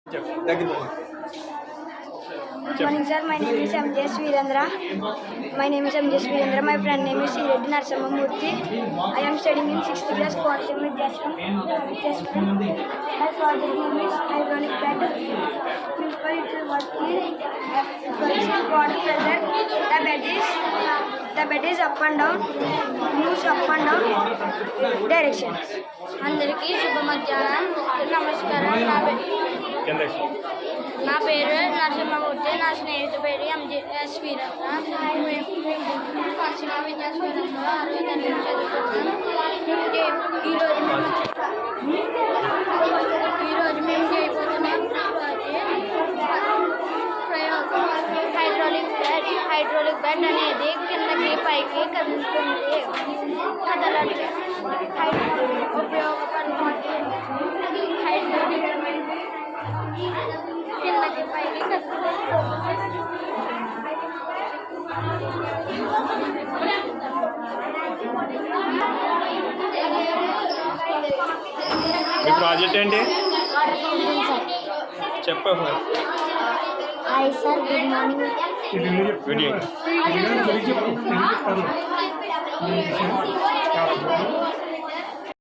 Good morning, sir. My name is M.J. Virendra. My friend name is Reddy Narsamamurthy. I am studying in 6th class, Quadsham Vidyashram. My project name is hydraulic bed. Principal, it will work in water pressure. The bed is up and down, moves up and down directions. అందరికీ శుభ మధ్యాహ్నం. నమస్కారం. నా పేరు నరసింహమూర్తి. నా స్నేహితుడి పేరు MJS Veeranna. పశ్చిమ విద్యాశ్వరంలో 6వ తరగతి చదువుతున్నాను. ఈరోజు మేము చేయబోతున్నాం ప్రయోగం హైడ్రాలిక్ బెడ్ అనేది కిందకి పైకి కదులుతుంది. కదలడానికి ఉపయోగపడుతుంది. హైడ్రాలిక్ కిందకి పైకి మీ ప్రాజెక్ట్ ఏంటి చెప్పు. Hi sir, good morning. Good evening.